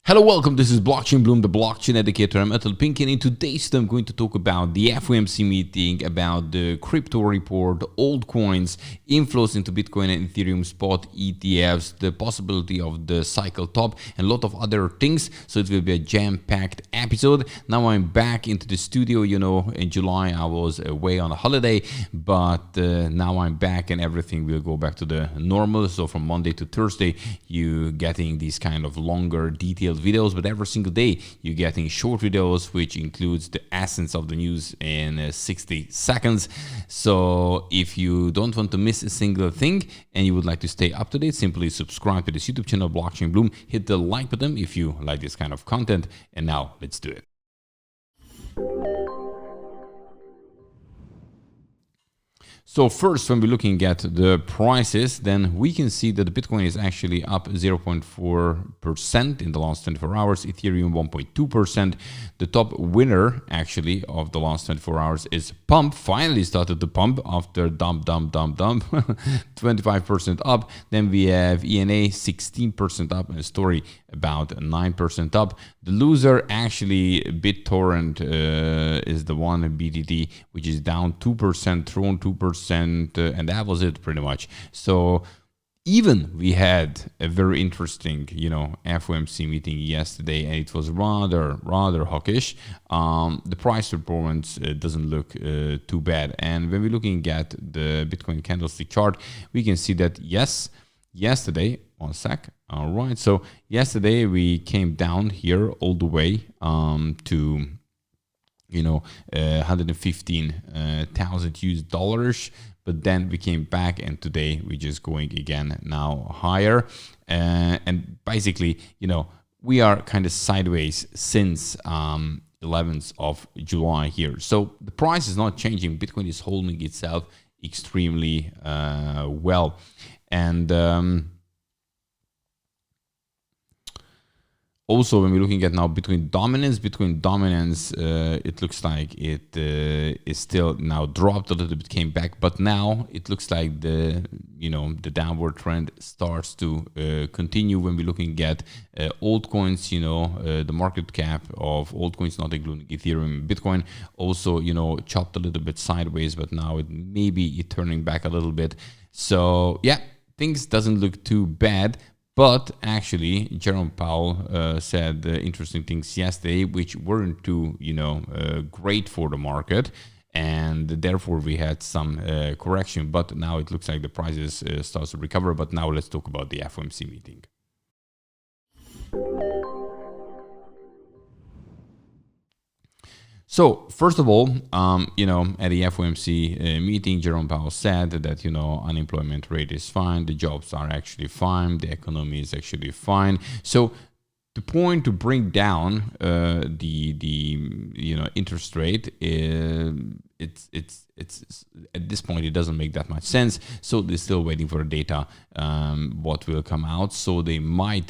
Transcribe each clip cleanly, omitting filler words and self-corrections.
Hello, welcome. This is Blockchain Bloom, the blockchain educator. I'm Ethel Pink, and in today's video, I'm going to talk about the FOMC meeting, about the crypto report, altcoins, inflows into Bitcoin and Ethereum spot ETFs, the possibility of the cycle top, and a lot of other things. So it will be a jam-packed episode. Now I'm back into the studio. You know, in July I was away on a holiday, but now I'm back and everything will go back to the normal. So from Monday to Thursday, you getting these kind of longer, detailed videos, but every single day you're getting short videos, which includes the essence of the news in 60 seconds. So if you don't want to miss a single thing and you would like to stay up to date, simply subscribe to this YouTube channel, Blockchain Bloom. Hit the like button if you like this kind of content. And now let's do it. So first, when we're looking at the prices, then we can see that the Bitcoin is actually up 0.4% in the last 24 hours, Ethereum 1.2%. The top winner actually of the last 24 hours is Pump. Finally started to pump after dump, 25% up. Then we have ENA 16% up, and a story about 9% up. The loser actually BitTorrent is the one, BTT, which is down 2%, Tron 2%, and that was it pretty much. So even we had a very interesting, FOMC meeting yesterday, and it was rather hawkish. The price performance doesn't look too bad. And when we're looking at the Bitcoin candlestick chart, we can see that yes, yesterday, one sec. All right, so yesterday we came down here all the way to 115,000 US dollars, but then we came back, and today we're just going again now higher, and basically we are kind of sideways since 11th of July here. So the price is not changing. Bitcoin is holding itself extremely well, and also, when we're looking at now Bitcoin dominance, it looks like it is still now dropped a little bit, came back, but now it looks like the downward trend starts to continue. When we're looking at altcoins, the market cap of altcoins, not including Ethereum and Bitcoin, also chopped a little bit sideways, but now it maybe turning back a little bit. So yeah, things doesn't look too bad. But actually, Jerome Powell said interesting things yesterday, which weren't too, great for the market, and therefore we had some correction. But now it looks like the prices starts to recover. But now let's talk about the FOMC meeting. So first of all, at the FOMC meeting, Jerome Powell said that, unemployment rate is fine, the jobs are actually fine, the economy is actually fine. So the point to bring down the interest rate, it's at this point it doesn't make that much sense. So they're still waiting for the data, what will come out. So they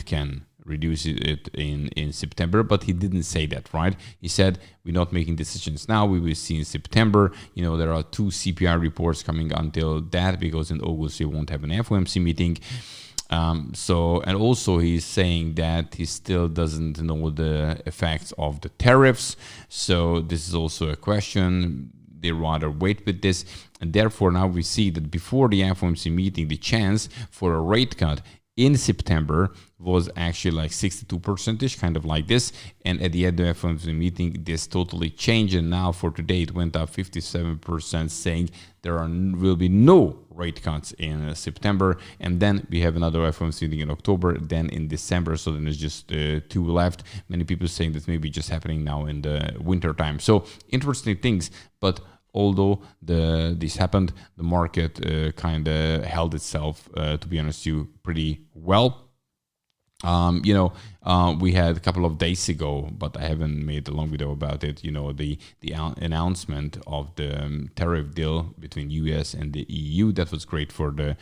can reduce it in September, but he didn't say that, right? He said, we're not making decisions now, we will see in September. There are 2 CPI reports coming until that, because in August we won't have an FOMC meeting. And also he's saying that he still doesn't know the effects of the tariffs. So this is also a question. They rather wait with this. And therefore now we see that before the FOMC meeting, the chance for a rate cut in September was actually like 62%, kind of like this. And at the end of the FOMC meeting, this totally changed. And now for today, it went up 57%, saying there will be no rate cuts in September. And then we have another FOMC meeting in October, then in December. So then there's just 2 left. Many people saying that maybe just happening now in the winter time. So interesting things, but although this happened, the market kind of held itself, to be honest, pretty well. We had a couple of days ago, but I haven't made a long video about it. The announcement of the tariff deal between US and the EU. That was great for the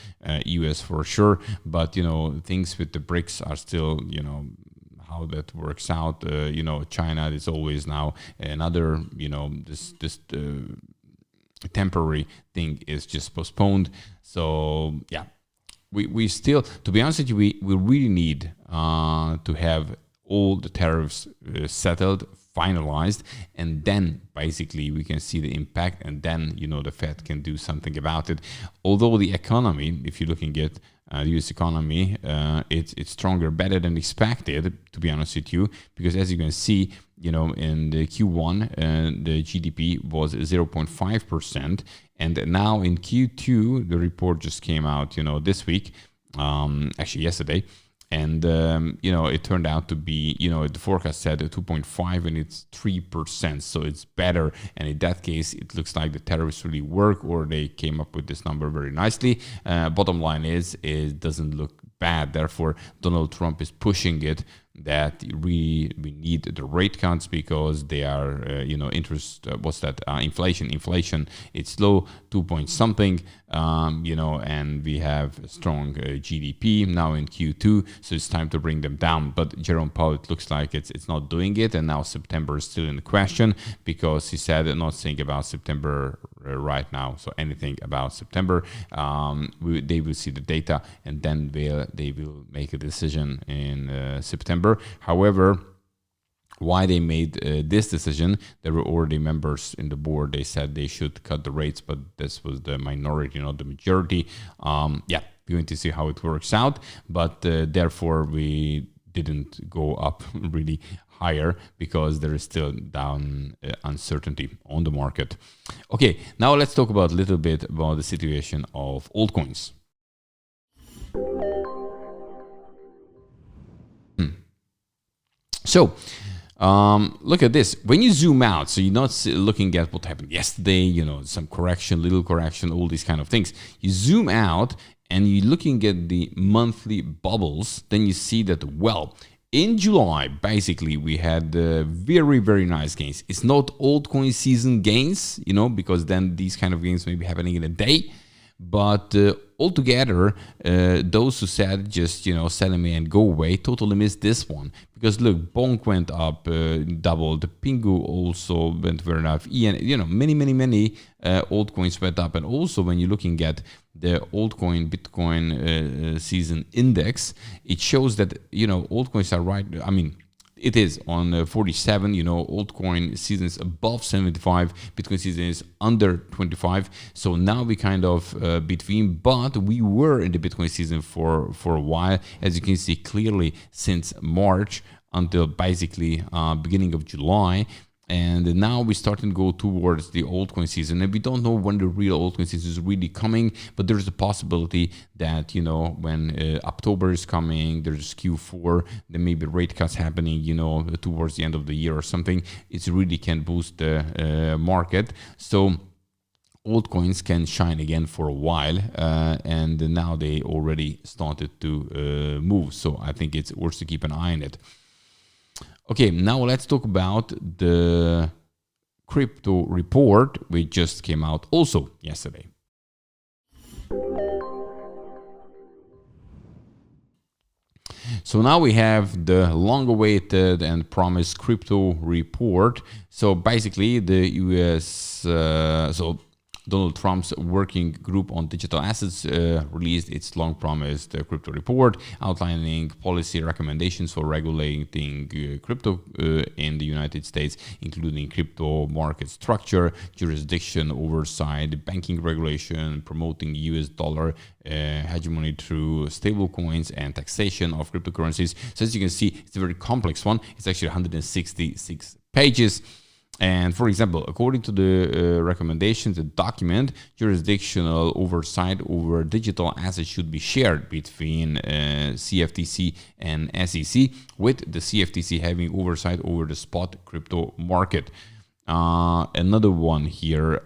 US for sure. But things with the BRICS are still how that works out. China is always now another this temporary thing is just postponed. So yeah, we still, to be honest with you, we really need to have all the tariffs settled, finalized, and then basically we can see the impact, and then the Fed can do something about it. Although the economy, if you're looking at the US economy, it's stronger, better than expected, to be honest with you, because as you can see, in the Q1 the GDP was 0.5%, and now in Q2 the report just came out this week, actually yesterday. And, it turned out to be, the forecast said 2.5 and it's 3%. So it's better. And in that case, it looks like the tariffs really work, or they came up with this number very nicely. Bottom line is, it doesn't look bad. Therefore, Donald Trump is pushing it that we need the rate cuts because they are, interest, inflation, it's low, 2 point something, and we have strong GDP now in Q2, so it's time to bring them down. But Jerome Powell, it looks like it's not doing it, and now September is still in the question because he said not saying about September right now. So anything about September, they will see the data, and then they will make a decision in September. However, why they made this decision, there were already members in the board. They said they should cut the rates, but this was the minority, not the majority. We're going to see how it works out, but therefore we didn't go up really higher because there is still down uncertainty on the market. Okay, now let's talk about a little bit about the situation of altcoins. So look at this. When you zoom out, so you're not looking at what happened yesterday, some correction, little correction, all these kind of things. You zoom out and you're looking at the monthly bubbles, then you see that, well, in July, basically, we had very, very nice gains. It's not altcoin season gains, because then these kind of gains may be happening in a day. But altogether, those who said just, sell me and go away, totally missed this one. Because look, Bonk went up, doubled. Pingu also went very enough. Many altcoins went up. And also when you're looking at the altcoin, Bitcoin season index, it shows that, altcoins are right. I mean, it is on 47, altcoin season is above 75, Bitcoin season is under 25. So now we kind of between, but we were in the Bitcoin season for a while, as you can see clearly since March until basically beginning of July. And now we're starting to go towards the altcoin season. And we don't know when the real altcoin season is really coming, but there's a possibility that, when October is coming, there's Q4, there may be rate cuts happening, towards the end of the year or something. It really can boost the market. So altcoins can shine again for a while, and now they already started to move. So I think it's worth to keep an eye on it. Okay, now let's talk about the crypto report, which just came out also yesterday. So now we have the long-awaited and promised crypto report. So basically, the US, Donald Trump's working group on digital assets released its long-promised crypto report outlining policy recommendations for regulating crypto in the United States, including crypto market structure, jurisdiction oversight, banking regulation, promoting US dollar hegemony through stablecoins, and taxation of cryptocurrencies. So as you can see, it's a very complex one. It's actually 166 pages. And for example, according to the recommendations, the document, jurisdictional oversight over digital assets should be shared between CFTC and SEC, with the CFTC having oversight over the spot crypto market. Another one here,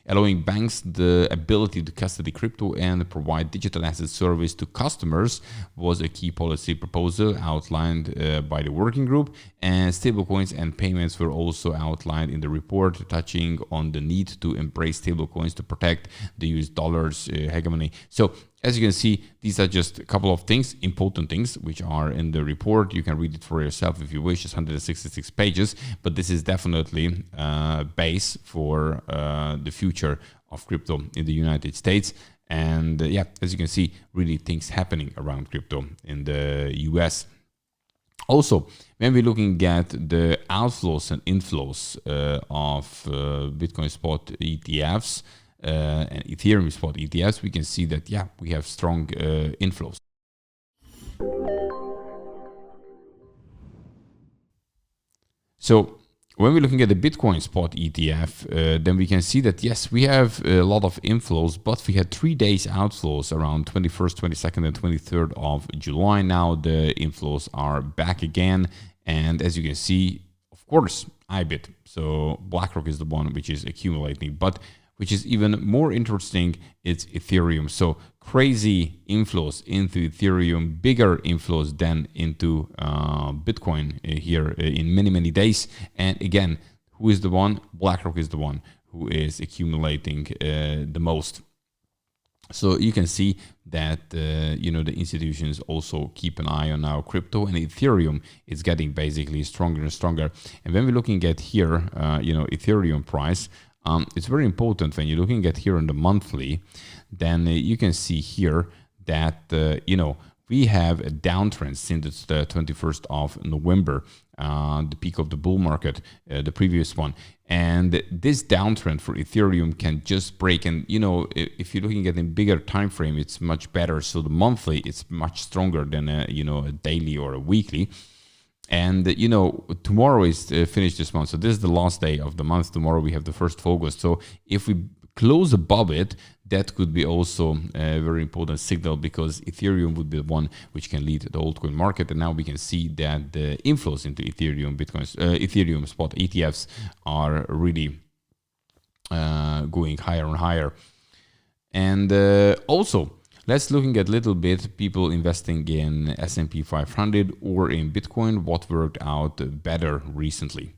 allowing banks the ability to custody crypto and provide digital asset service to customers was a key policy proposal outlined by the working group, and stablecoins and payments were also outlined in the report, touching on the need to embrace stablecoins to protect the US dollar's hegemony. So as you can see, these are just a couple of things, important things, which are in the report. You can read it for yourself if you wish. It's 166 pages, but this is definitely a base for the future of crypto in the United States. And as you can see, really things happening around crypto in the US. Also, when we're looking at the outflows and inflows of Bitcoin spot ETFs and Ethereum spot ETFs, we can see that, yeah, we have strong inflows. So when we're looking at the Bitcoin spot ETF, then we can see that, yes, we have a lot of inflows, but we had 3 days outflows around 21st, 22nd, and 23rd of July. Now the inflows are back again. And as you can see, of course, IBIT. So BlackRock is the one which is accumulating, but which is even more interesting, it's Ethereum. So crazy inflows into Ethereum, bigger inflows than into Bitcoin here in many, many days. And again, who is the one? BlackRock is the one who is accumulating the most. So you can see that you know, the institutions also keep an eye on our crypto, and Ethereum is getting basically stronger and stronger. And when we're looking at here, you know, Ethereum price, it's very important when you're looking at here on the monthly, then you can see here that, you know, we have a downtrend since the 21st of November, the peak of the bull market, the previous one. And this downtrend for Ethereum can just break. And, you know, if you're looking at a bigger time frame, it's much better. So the monthly, it's much stronger than, you know, a daily or a weekly. And, you know, tomorrow is finished this month. So this is the last day of the month. Tomorrow we have the 1st of August. So if we close above it, that could be also a very important signal, because Ethereum would be the one which can lead the altcoin market. And now we can see that the inflows into Ethereum, Ethereum spot ETFs are really going higher and higher. And also, let's looking at a little bit people investing in S&P 500 or in Bitcoin, what worked out better recently.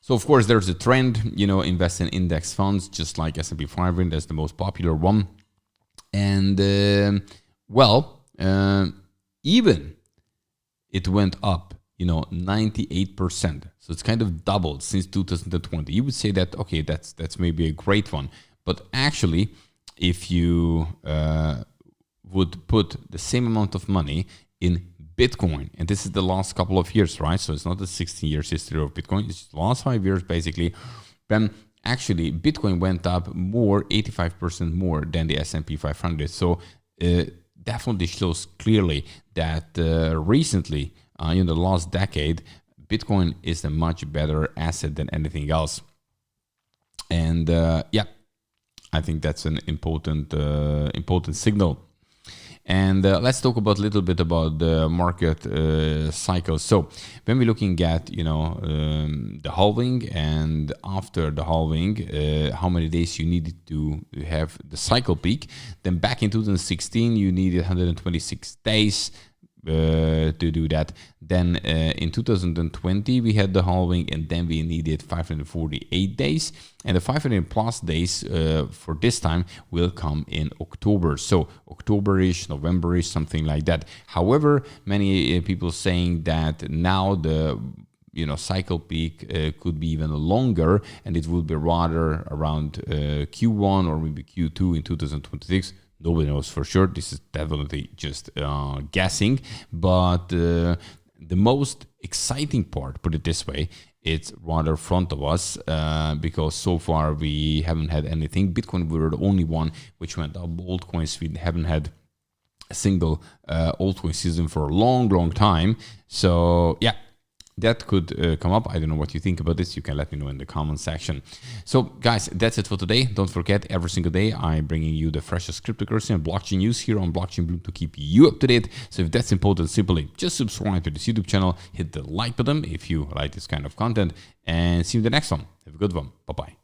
So of course there's a trend, you know, invest in index funds, just like S&P 500, that's the most popular one. And even it went up, you know, 98%. So it's kind of doubled since 2020. You would say that, okay, that's maybe a great one. But actually, if you would put the same amount of money in Bitcoin, and this is the last couple of years, right? So it's not the 16 years history of Bitcoin, it's the last 5 years basically, then actually Bitcoin went up more, 85% more than the S&P 500. So definitely shows clearly that recently, in the last decade, Bitcoin is a much better asset than anything else. And yeah, I think that's an important signal. And let's talk about a little bit about the market cycle. So when we're looking at, you know, the halving, and after the halving, how many days you needed to have the cycle peak, then back in 2016 you needed 126 days to do that. Then in 2020 we had the halving, and then we needed 548 days, and the 500 plus days for this time will come in October. So October-ish, November-ish, something like that. However, many people saying that now the, you know, cycle peak could be even longer, and it would be rather around Q1 or maybe Q2 in 2026. Nobody knows for sure. This is definitely just guessing. But the most exciting part, put it this way, it's rather front of us, because so far we haven't had anything. Bitcoin, we were the only one which went up. Altcoins, we haven't had a single altcoin season for a long, long time. So yeah, that could come up. I don't know what you think about this. You can let me know in the comment section. So guys, that's it for today. Don't forget, every single day I'm bringing you the freshest cryptocurrency and blockchain news here on Blockchain Bloom to keep you up to date. So if that's important, simply just subscribe to this YouTube channel, hit the like button if you like this kind of content, and see you in the next one. Have a good one. Bye-bye.